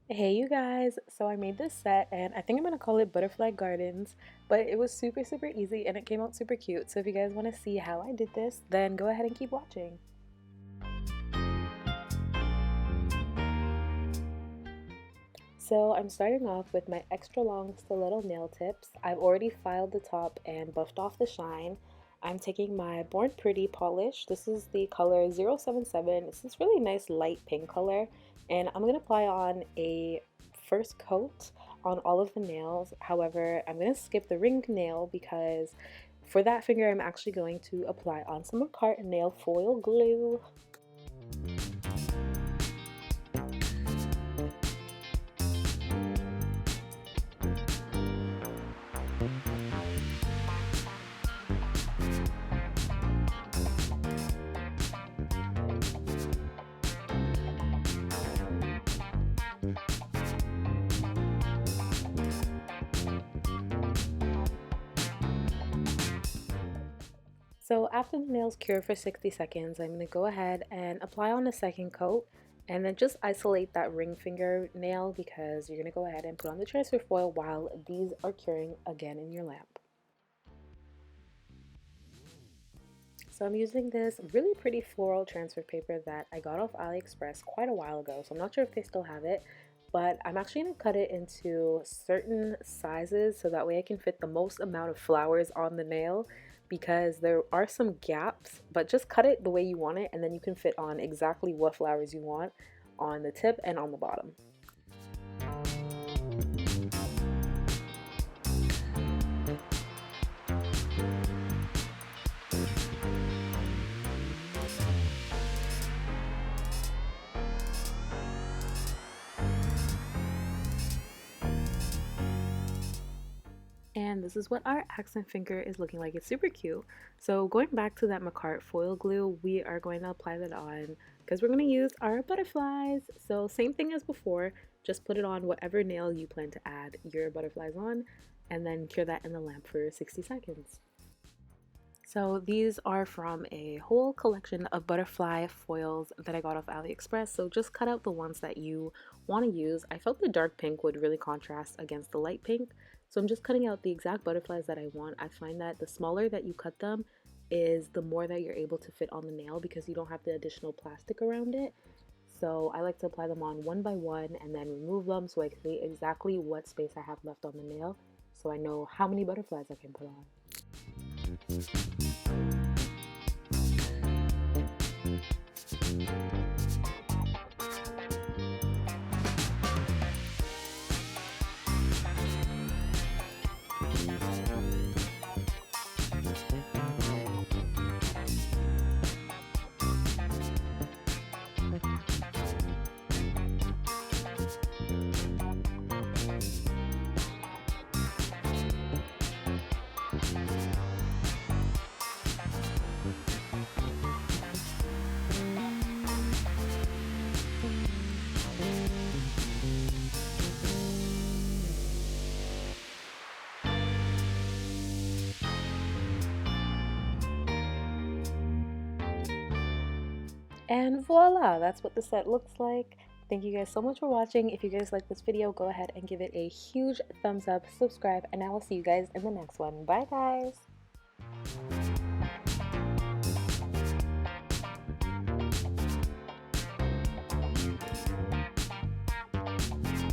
Hey you guys, so I made this set and I think I'm gonna call it Butterfly Gardens, but it was super easy and it came out super cute. So if you guys want to see how I did this, then go ahead and keep watching. So I'm starting off with my extra long stiletto nail tips. I've already filed the top and buffed off the shine. I'm taking my Born Pretty polish. This is the color 077. It's this really nice light pink color, and I'm going to apply on a first coat on all of the nails. However, I'm going to skip the ring nail because for that finger I'm actually going to apply on some Macart nail foil glue. So after the nails cure for 60 seconds, I'm going to go ahead and apply on a second coat and then just isolate that ring finger nail because you're going to go ahead and put on the transfer foil while these are curing again in your lamp. So I'm using this really pretty floral transfer paper that I got off AliExpress quite a while ago, so I'm not sure if they still have it, but I'm actually going to cut it into certain sizes so that way I can fit the most amount of flowers on the nail, because there are some gaps, but just cut it the way you want it and then you can fit on exactly what flowers you want on the tip and on the bottom. And this is what our accent finger is looking like. It's super cute. So going back to that Macart foil glue, we are going to apply that on because we're going to use our butterflies. So same thing as before, just put it on whatever nail you plan to add your butterflies on and then cure that in the lamp for 60 seconds. So these are from a whole collection of butterfly foils that I got off AliExpress. So just cut out the ones that you want to use. I felt the dark pink would really contrast against the light pink. So I'm just cutting out the exact butterflies that I want. I find that the smaller that you cut them is the more that you're able to fit on the nail because you don't have the additional plastic around it. So I like to apply them on one by one and then remove them so I can see exactly what space I have left on the nail so I know how many butterflies I can put on. And voila, that's what the set looks like. Thank you guys so much for watching. If you guys like this video, go ahead and give it a huge thumbs up, subscribe, and I will see you guys in the next one. Bye guys!